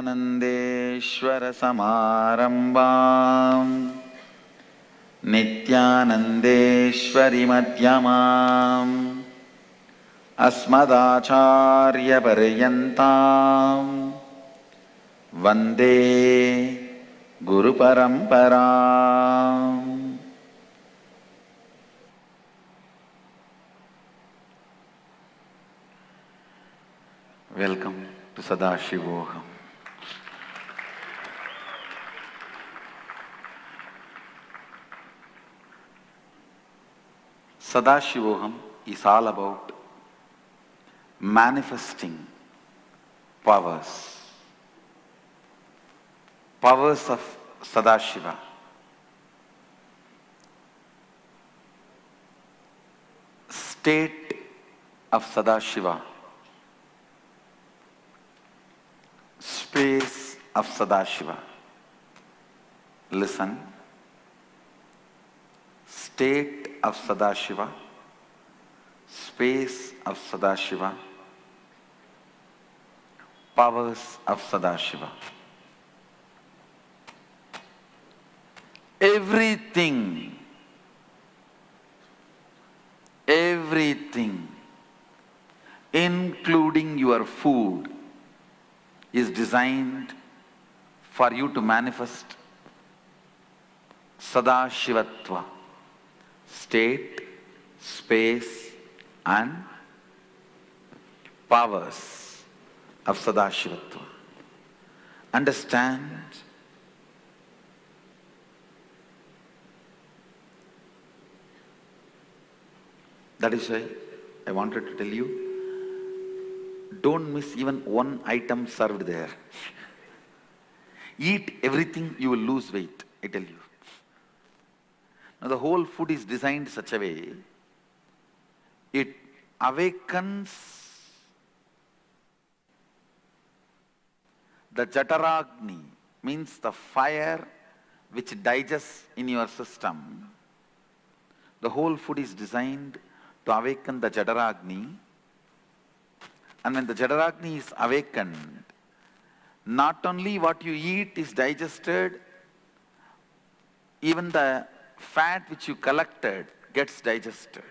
सच्चिदानन्देश्वरसमारम्भाम् नित्यानन्देश्वरिमध्यमाम् अस्मदाचार्यपर्यन्ताम् वन्दे गुरुपरम्पराम्। Welcome to Sadashivoham. Sadashivoham is all about manifesting powers of Sadashiva. State of Sadashiva. Space of Sadashiva. Listen. State of Sadashiva, space of Sadashiva, powers of Sadashiva. Everything, including your food, is designed for you to manifest Sadashivatva. State, space and powers of Sadashivatva. Understand? That is why I wanted to tell you, don't miss even one item served there. Eat everything, you will lose weight, I tell you. Now the whole food is designed such a way, it awakens the Jataragni, means the fire which digests in your system. The whole food is designed to awaken the Jataragni, and when the Jataragni is awakened, not only what you eat is digested, even the fat which you collected gets digested.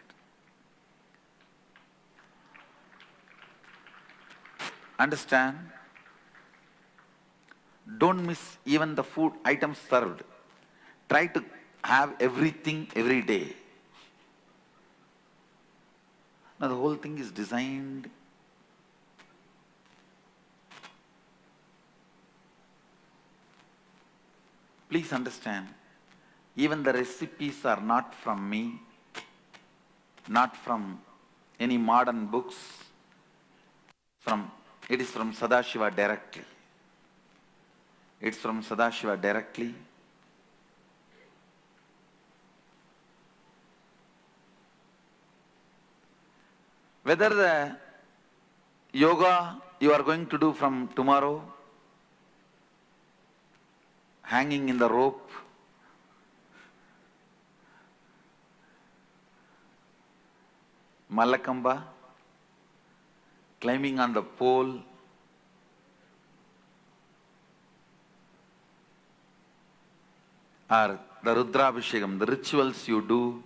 Understand? Don't miss even the food items served. Try to have everything every day. Now the whole thing is designed please understand. Even the recipes are not from me, not from any modern books. It is from Sadashiva directly. It's from Sadashiva directly. Whether the yoga you are going to do from tomorrow, hanging in the rope, Malakamba, climbing on the pole, or the Rudrabhishekam, the rituals you do,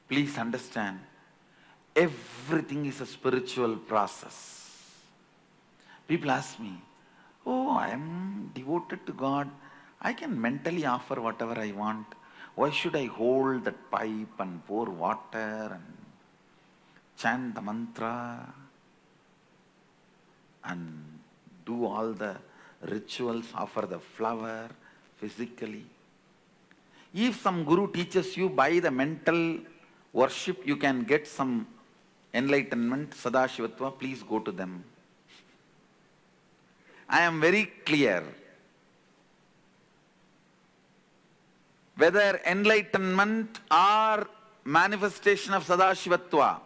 please understand, everything is a spiritual process. People ask me, oh, I am devoted to God. I can mentally offer whatever I want. Why should I hold that pipe and pour water and chant the mantra and do all the rituals, offer the flower physically? If some guru teaches you by the mental worship, you can get some enlightenment, Sadashivatva, please go to them. I am very clear. Whether enlightenment or manifestation of Sadashivatva,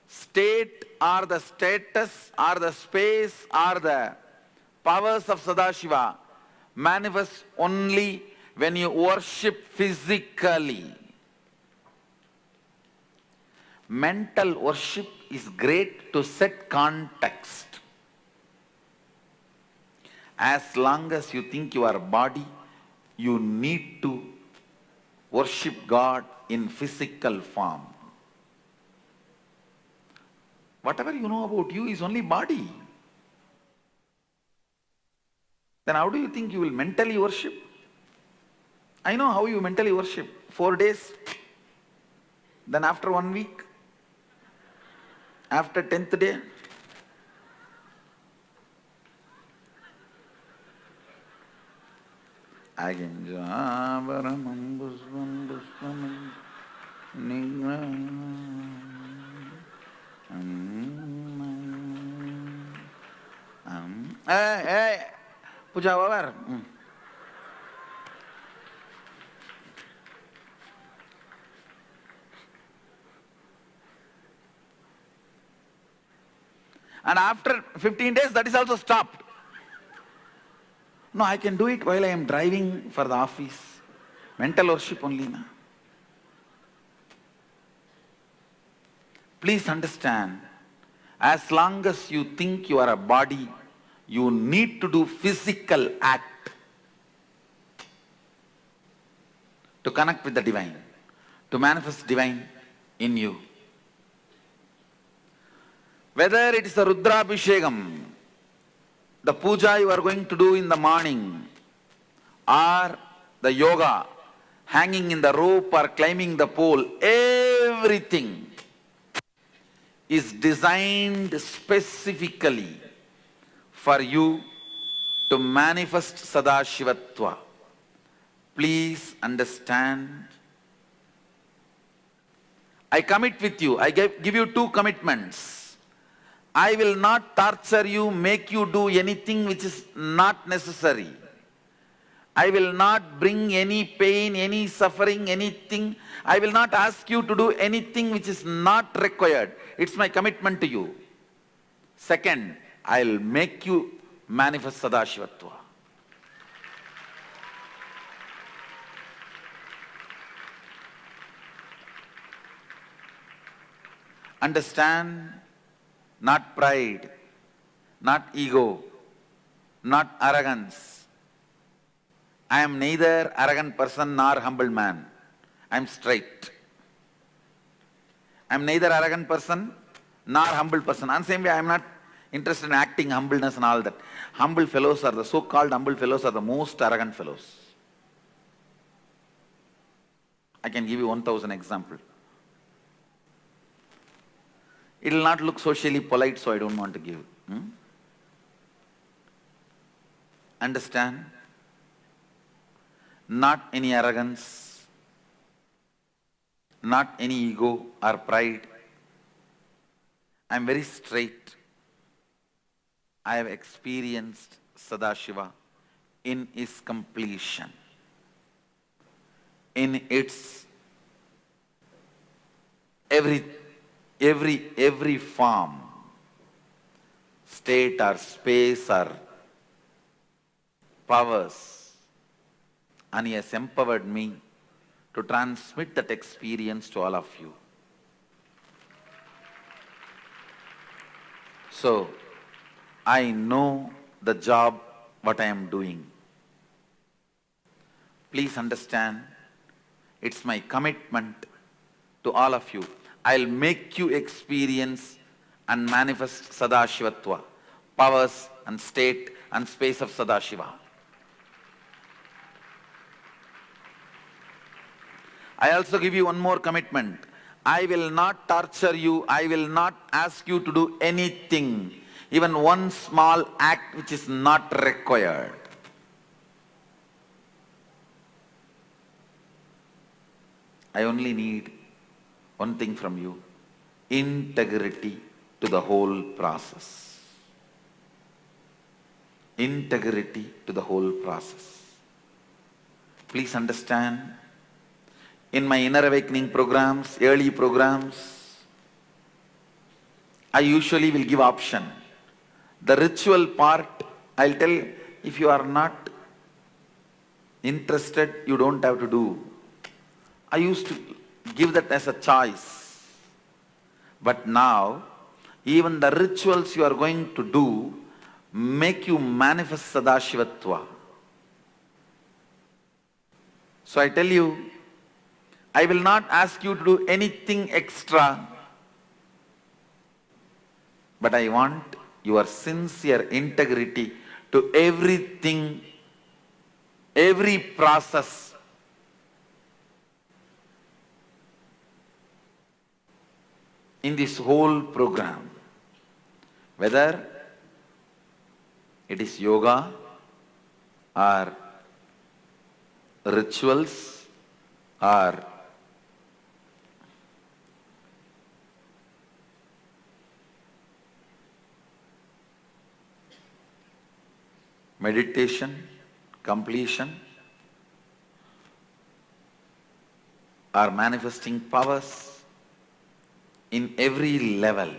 state or the status or the space or the powers of Sadashiva manifest only when you worship physically. Mental worship is great to set context. As long as you think you are a body, you need to worship God in physical form. Whatever you know about you is only body. Then how do you think you will mentally worship? I know how you mentally worship. 4 days, then after 1 week, after 10th day, hey, puja over. And after 15 days, that is also stopped. No, I can do it while I am driving for the office. Mental worship only. Na? Please understand, as long as you think you are a body, you need to do physical act to connect with the divine, to manifest divine in you. Whether it is a Rudrabhishekam, the puja you are going to do in the morning, or the yoga, hanging in the rope or climbing the pole, everything is designed specifically for you to manifest Sadashivatva. Please understand. I commit with you. I give you 2 commitments. I will not torture you, make you do anything which is not necessary. I will not bring any pain, any suffering, anything. I will not ask you to do anything which is not required. It's my commitment to you. Second, I'll make you manifest Sadashivatva. Understand? Not pride, not ego, not arrogance. I am neither arrogant person nor humble man. I am straight. I am neither arrogant person nor humble person. And same way I am not interested in acting humbleness and all that. Humble fellows are the so-called humble fellows are the most arrogant fellows. I can give you 1000 examples. It will not look socially polite, so I don't want to give. Understand? Not any arrogance, not any ego or pride. I am very straight. I have experienced Sadashiva in its completion, in its every form, state or space or powers, and He has empowered me to transmit that experience to all of you. So, I know the job what I am doing. Please understand, it's my commitment to all of you. I'll make you experience and manifest Sadashivatva, powers and state and space of Sadashiva. I also give you one more commitment. I will not torture you. I will not ask you to do anything, even one small act which is not required. I only need one thing from you: integrity to the whole process. Integrity to the whole process. Please understand, in my inner awakening programs, early programs, I usually will give option. The ritual part, I'll tell you, if you are not interested, you don't have to do. I used to give that as a choice. But now, even the rituals you are going to do make you manifest Sadashivatva. So I tell you, I will not ask you to do anything extra, but I want your sincere integrity to everything, every process. In this whole program, whether it is yoga or rituals or meditation, completion, or manifesting powers, in every level,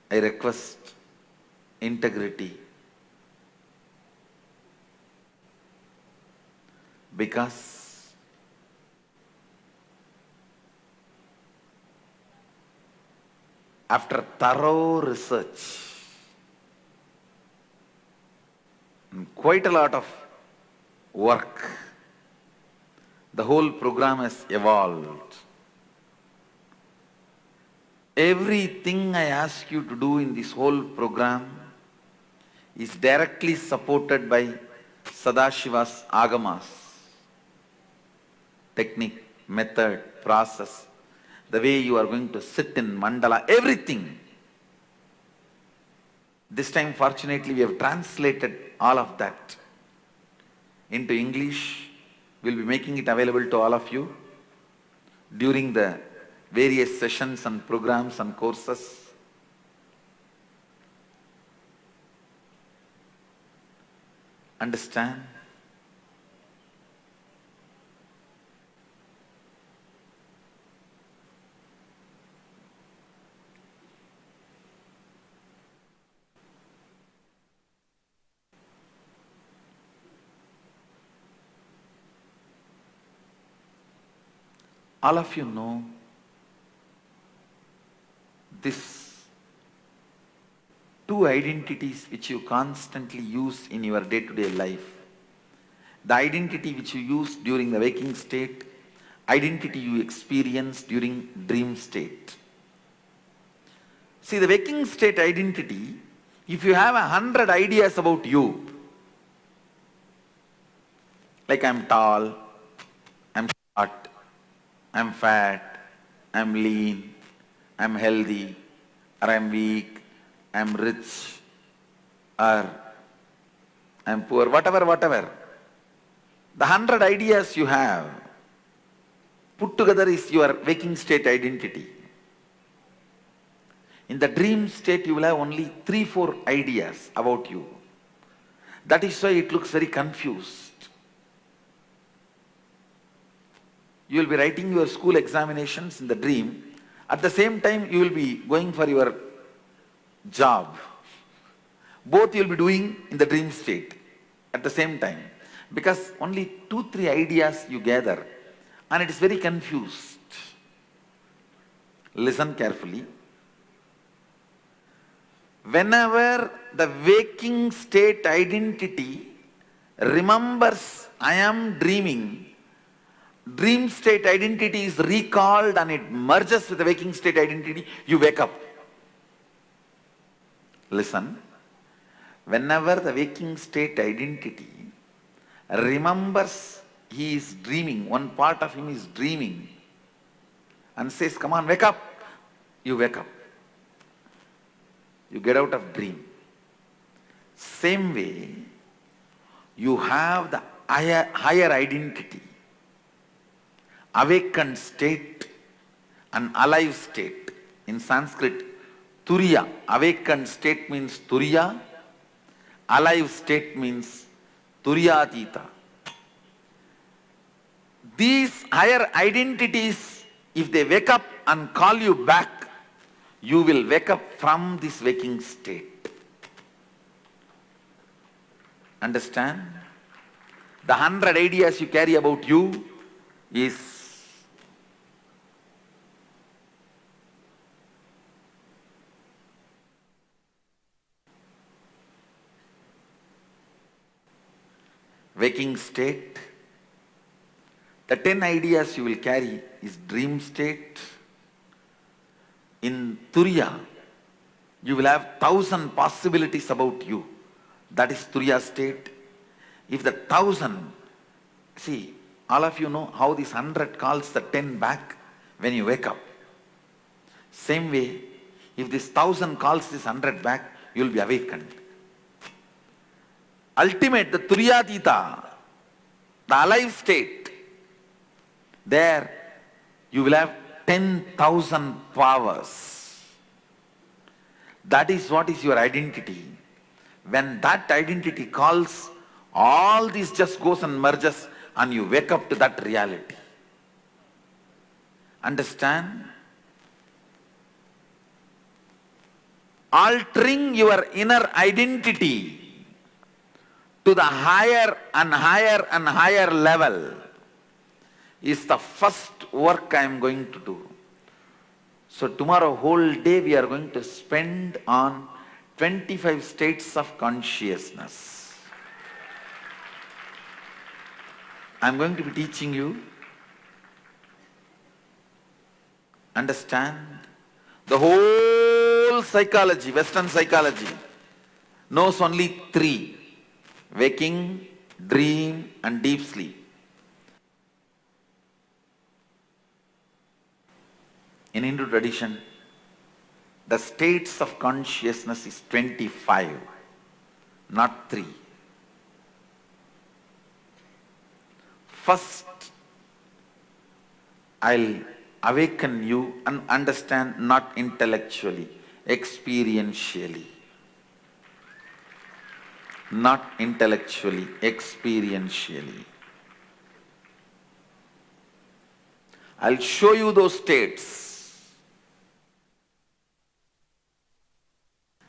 I request integrity, because after thorough research, and quite a lot of work, the whole program has evolved. Everything I ask you to do in this whole program is directly supported by Sadashiva's agamas, technique, method, process, the way you are going to sit in mandala, everything. This time, fortunately, we have translated all of that into English. We'll be making it available to all of you during the various sessions and programs and courses. Understand? All of you know this two identities which you constantly use in your day-to-day life. The identity which you use during the waking state, identity you experience during dream state. See, the waking state identity, if you have 100 ideas about you, like I'm tall, I'm short, I'm fat, I'm lean, I'm healthy, or I'm weak, I'm rich, or I'm poor, whatever. The 100 ideas you have put together is your waking state identity. In the dream state, you will have only 3-4 ideas about you. That is why it looks very confused. You will be writing your school examinations in the dream. At the same time, you will be going for your job. Both you will be doing in the dream state at the same time. Because only 2-3 ideas you gather, and it is very confused. Listen carefully. Whenever the waking state identity remembers I am dreaming, dream state identity is recalled and it merges with the waking state identity, you wake up. Listen. Whenever the waking state identity remembers he is dreaming, one part of him is dreaming, and says, come on, wake up, you wake up. You get out of dream. Same way, you have the higher identity, awakened state and alive state. In Sanskrit, Turiya, awakened state means Turiya, alive state means Turiyatita. These higher identities, if they wake up and call you back, you will wake up from this waking state. Understand? The 100 ideas you carry about you is waking state. The 10 ideas you will carry is dream state. In Turiya, you will have 1,000 possibilities about you. That is Turiya state. If the 1,000, see, all of you know how this 100 calls the 10 back when you wake up. Same way, if this 1,000 calls this 100 back, you will be awakened. Ultimate, the Turiyatita, the alive state, there you will have 10,000 powers. That is what is your identity. When that identity calls, all this just goes and merges and you wake up to that reality. Understand? Altering your inner identity to the higher and higher and higher level is the first work I am going to do. So tomorrow whole day we are going to spend on 25 states of consciousness. I am going to be teaching you. Understand? The whole psychology, Western psychology, knows only 3. Waking, dream and deep sleep. In Hindu tradition, the states of consciousness is 25, not 3. First, I'll awaken you and understand not intellectually, experientially. Not intellectually, experientially. I'll show you those states.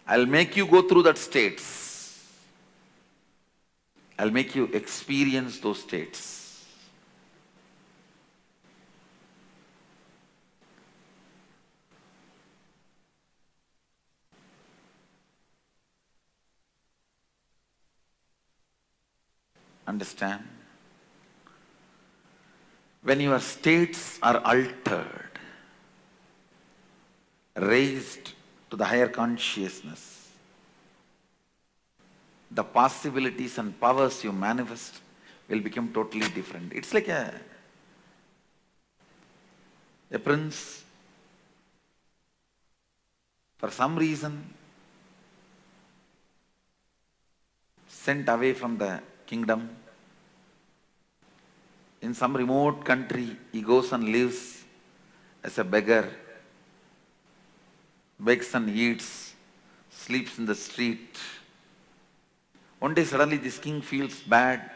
I'll make you go through that states. I'll make you experience those states. Understand? When your states are altered, raised to the higher consciousness, the possibilities and powers you manifest will become totally different. It's like a prince, for some reason, sent away from the kingdom. In some remote country, he goes and lives as a beggar, begs and eats, sleeps in the street. One day suddenly this king feels bad.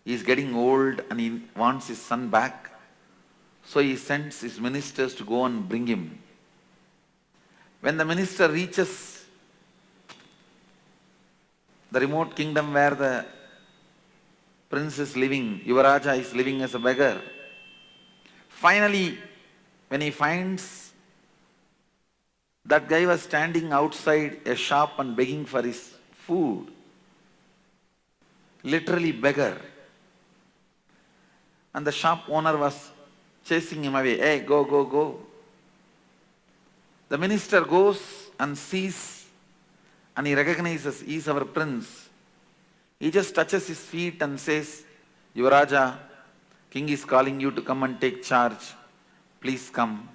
He is getting old and he wants his son back. So he sends his ministers to go and bring him. When the minister reaches the remote kingdom where the prince is living, Yuvaraja is living as a beggar, finally when he finds that guy was standing outside a shop and begging for his food, literally beggar, and the shop owner was chasing him away. Hey, go, go, go. The minister goes and sees and he recognizes he is our prince. He just touches his feet and says, Yuvaraja, king is calling you to come and take charge. Please come.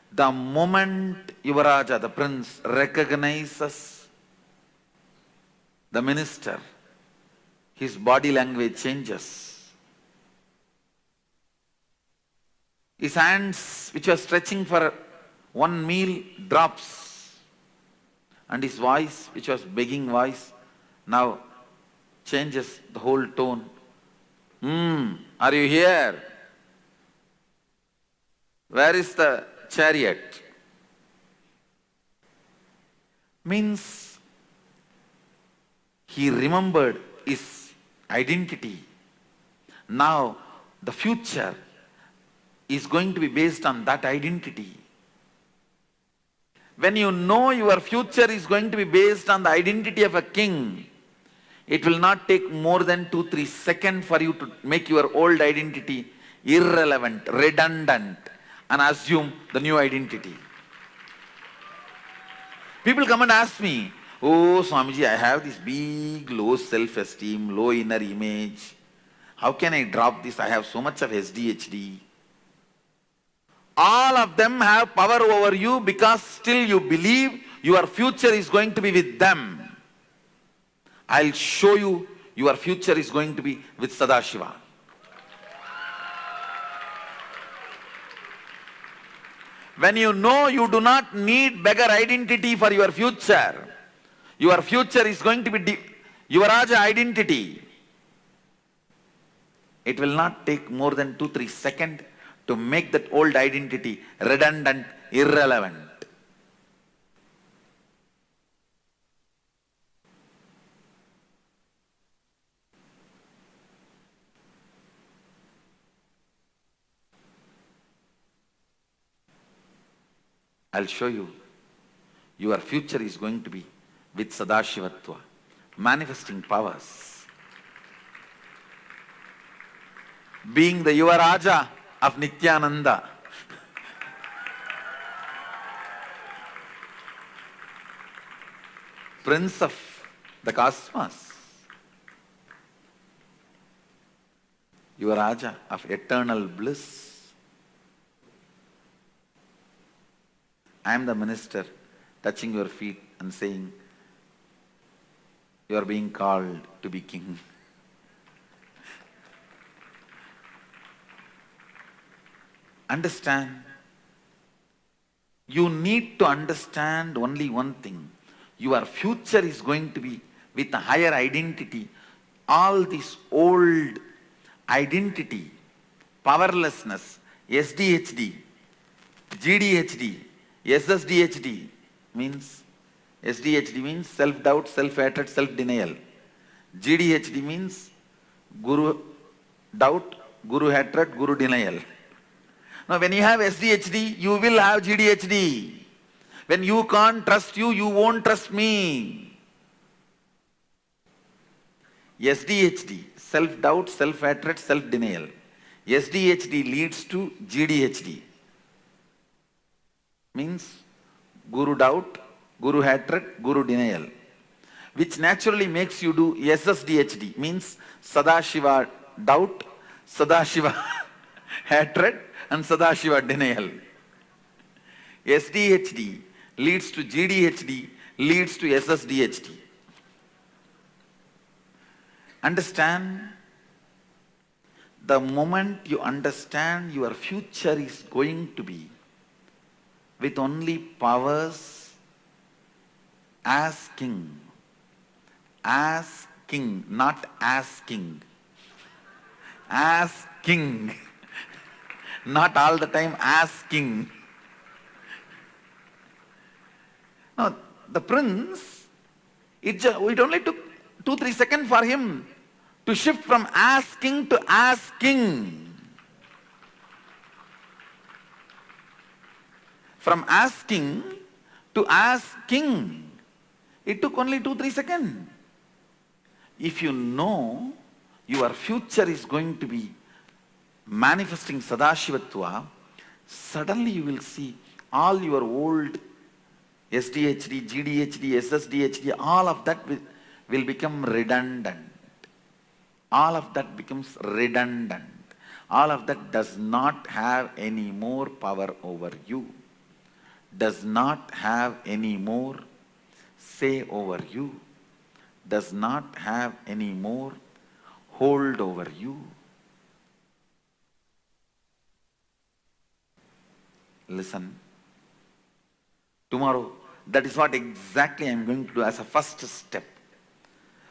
The moment Yuvaraja, the prince, recognizes the minister, his body language changes. His hands, which were stretching for one meal, drops. And his voice, which was begging voice, now changes the whole tone. Are you here? Where is the chariot? Means he remembered his identity. Now the future is going to be based on that identity. When you know your future is going to be based on the identity of a king, it will not take more than 2-3 seconds for you to make your old identity irrelevant, redundant, and assume the new identity. People come and ask me, oh Swamiji, I have this big low self-esteem, low inner image. How can I drop this? I have so much of SDHD. All of them have power over you because still you believe your future is going to be with them. I'll show you your future is going to be with Sadashiva. When you know you do not need beggar identity for your future is going to be Yuvaraja identity. It will not take more than 2-3 seconds to make that old identity redundant, irrelevant. I'll show you. Your future is going to be with Sadashivatva, manifesting powers. Being the Yuvaraja of Nityananda. Prince of the cosmos. Yuvaraja of eternal bliss. I am the minister touching your feet and saying, you are being called to be king. Understand. You need to understand only one thing. Your future is going to be with a higher identity. All this old identity, powerlessness, SDHD, GDHD, SSDHD means, SDHD means self-doubt, self-hatred, self-denial. GDHD means guru doubt, guru hatred, guru denial. Now when you have SDHD, you will have GDHD. When you can't trust you, you won't trust me. SDHD, self-doubt, self-hatred, self-denial. SDHD leads to GDHD. Means guru doubt, guru hatred, guru denial. Which naturally makes you do SSDHD. Means Sadashiva doubt, Sadashiva hatred, and Sadashiva denial. SDHD leads to GDHD, leads to SSDHD. Understand? The moment you understand your future is going to be with only powers as king. As king, not as king. As king. Not all the time as king. Now, the prince, it only took 2-3 seconds for him to shift from as king to as king. From as king to as king. It took only 2-3 seconds. If you know your future is going to be manifesting Sadashivatva, suddenly you will see all your old SDHD, GDHD, SSDHD, all of that will become redundant. All of that becomes redundant. All of that does not have any more power over you. Does not have any more say over you. Does not have any more hold over you. Listen. Tomorrow, that is what exactly I am going to do as a first step.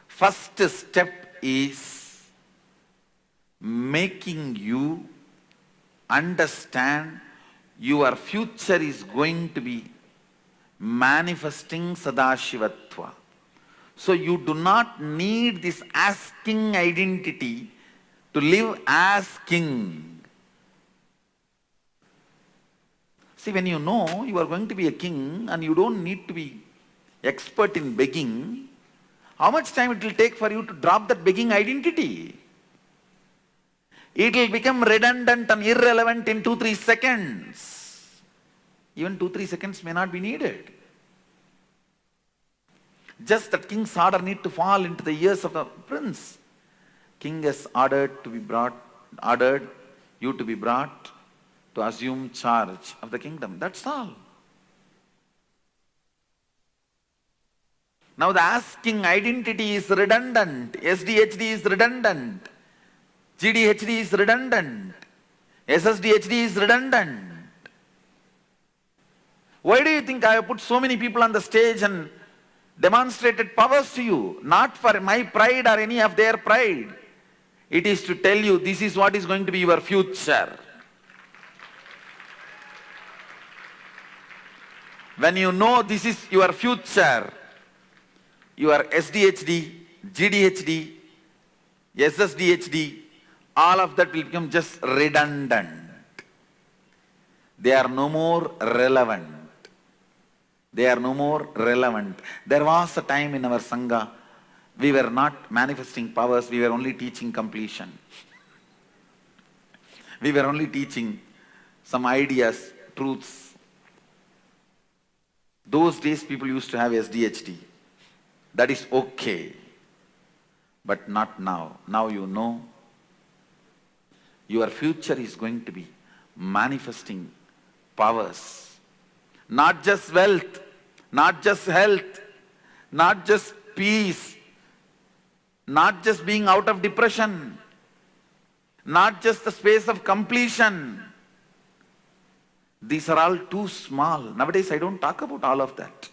First step is making you understand your future is going to be manifesting Sadashivatva. So you do not need this as king identity to live as king. See, when you know you are going to be a king and you don't need to be expert in begging, how much time it will take for you to drop that begging identity? It will become redundant and irrelevant in 2-3 seconds. Even 2-3 seconds may not be needed. Just that king's order need to fall into the ears of the prince. King has ordered you to be brought to assume charge of the kingdom. That's all. Now the asking identity is redundant. SDHD is redundant. GDHD is redundant. SSDHD is redundant. Why do you think I have put so many people on the stage and demonstrated powers to you? Not for my pride or any of their pride. It is to tell you this is what is going to be your future. When you know this is your future, your SDHD, GDHD, SSDHD, all of that will become just redundant. They are no more relevant. They are no more relevant. There was a time in our Sangha, we were not manifesting powers, we were only teaching completion. We were only teaching some ideas, truths. Those days people used to have SDHD. That is okay. But not now. Now you know your future is going to be manifesting powers. Not just wealth, not just health, not just peace, not just being out of depression, not just the space of completion. These are all too small. Nowadays I don't talk about all of that.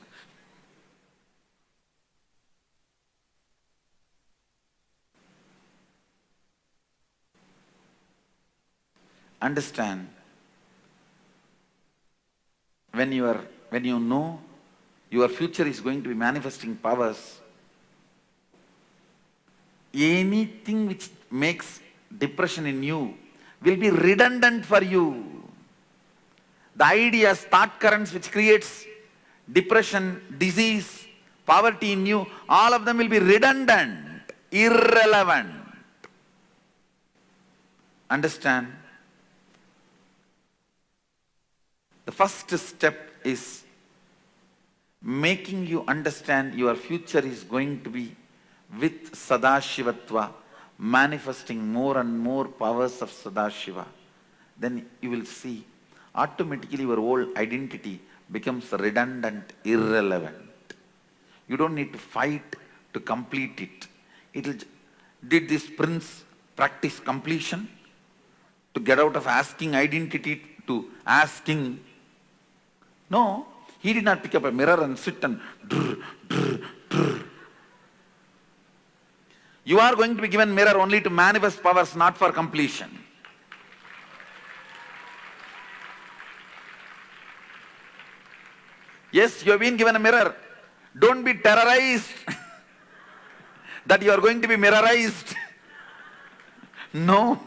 Understand, when you know your future is going to be manifesting powers, anything which makes depression in you will be redundant for you. The ideas, thought currents which creates depression, disease, poverty in you, all of them will be redundant, irrelevant. Understand? The first step is making you understand your future is going to be with Sadashivatva, manifesting more and more powers of Sadashiva. Then you will see automatically your whole identity becomes redundant, irrelevant. You don't need to fight to complete it. Did this prince practice completion to get out of asking identity to asking? No, he did not pick up a mirror and sit and drr, drr, drr. You are going to be given mirror only to manifest powers, not for completion. Yes, you have been given a mirror. Don't be terrorized that you are going to be mirrorized. No.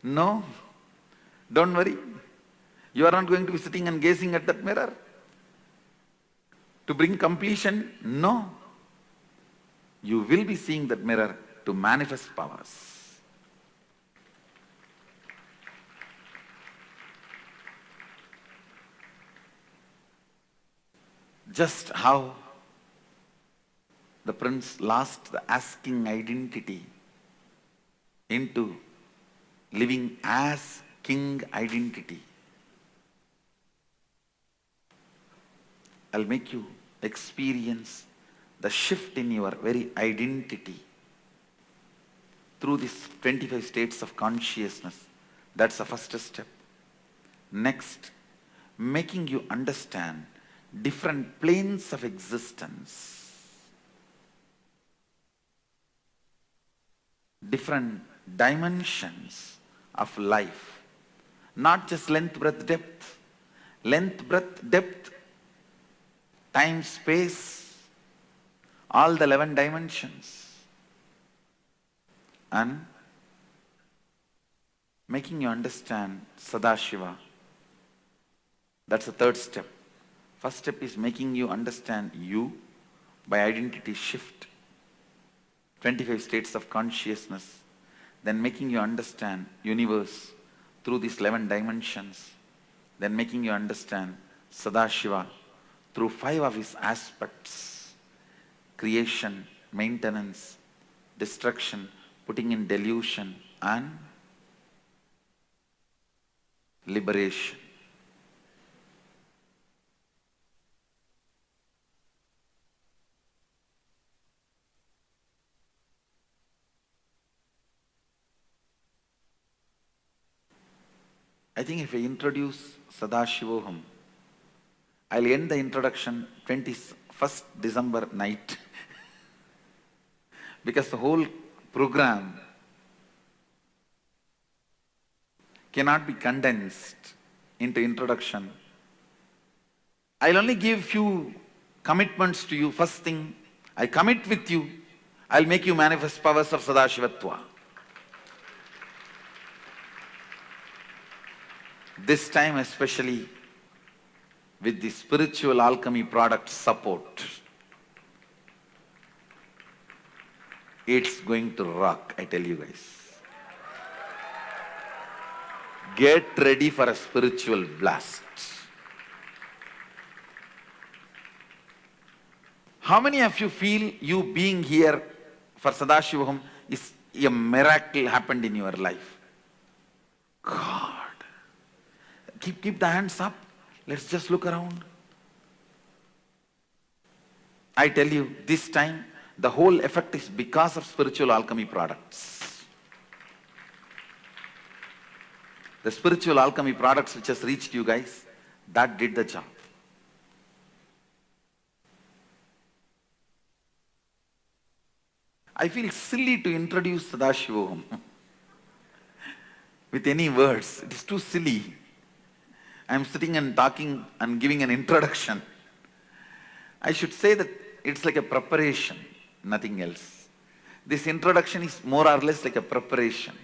No. Don't worry. You are not going to be sitting and gazing at that mirror. To bring completion, no. You will be seeing that mirror to manifest powers. Just how the prince lost the asking identity into living as king identity. I'll make you experience the shift in your very identity through these 25 states of consciousness. That's the first step. Next, making you understand different planes of existence, different dimensions of life, not just length, breadth, depth. Length, breadth, depth time, space, all the 11 dimensions, and making you understand Sadashiva. That's the third step. First step is making you understand you by identity shift, 25 states of consciousness, then making you understand universe through these 11 dimensions, then making you understand Sadashiva through 5 of his aspects: creation, maintenance, destruction, putting in delusion, and liberation. I think if I introduce Sadashivoham, I'll end the introduction 21st December night because the whole program cannot be condensed into introduction. I'll only give few commitments to you. First thing, I commit with you, I'll make you manifest powers of Sadashivatva. This time especially with the spiritual alchemy product support, it's going to rock, I tell you guys. Get ready for a spiritual blast. How many of you feel you being here for Sadashivoham is a miracle happened in your life? God. Keep the hands up. Let's just look around. I tell you, this time, the whole effect is because of spiritual alchemy products. The spiritual alchemy products which has reached you guys, that did the job. I feel silly to introduce Sadashivoham with any words. It is too silly. I am sitting and talking and giving an introduction. I should say that it's like a preparation, nothing else. This introduction is more or less like a preparation.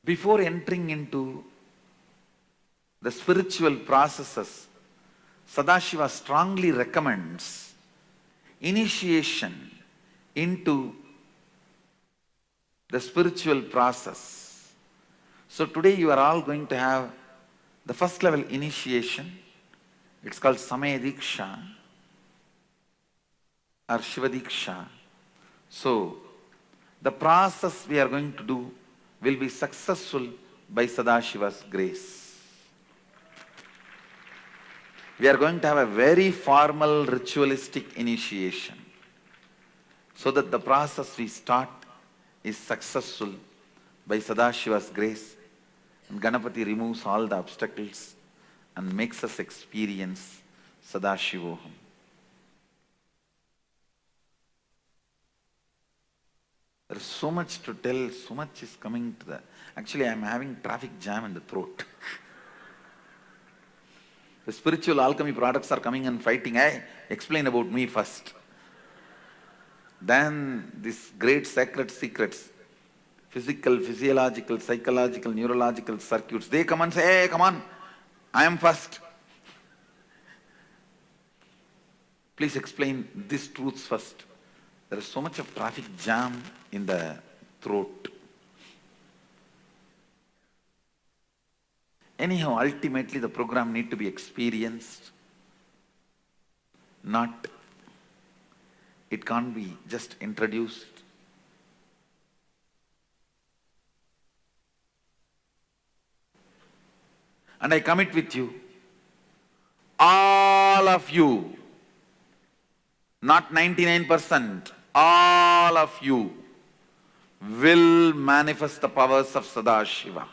Before entering into the spiritual processes, Sadashiva strongly recommends initiation into the spiritual process. So today you are all going to have the first level initiation. It's called Samaya Diksha or Shiva Diksha. So the process we are going to do will be successful by Sadashiva's grace. We are going to have a very formal ritualistic initiation so that the process we start is successful by Sadashiva's grace, and Ganapati removes all the obstacles and makes us experience Sadashivoham. There is so much to tell, so much is coming to the... Actually, I am having traffic jam in the throat. The spiritual alchemy products are coming and fighting. Hey, explain about me first. Then these great sacred secrets, physical, physiological, psychological, neurological circuits, they come and say, hey, come on, I am first. Please explain these truths first. There is so much of traffic jam in the throat. Anyhow, ultimately the program need to be experienced, it can't be just introduced. And I commit with you, all of you, not 99%, all of you will manifest the powers of Sadashiva.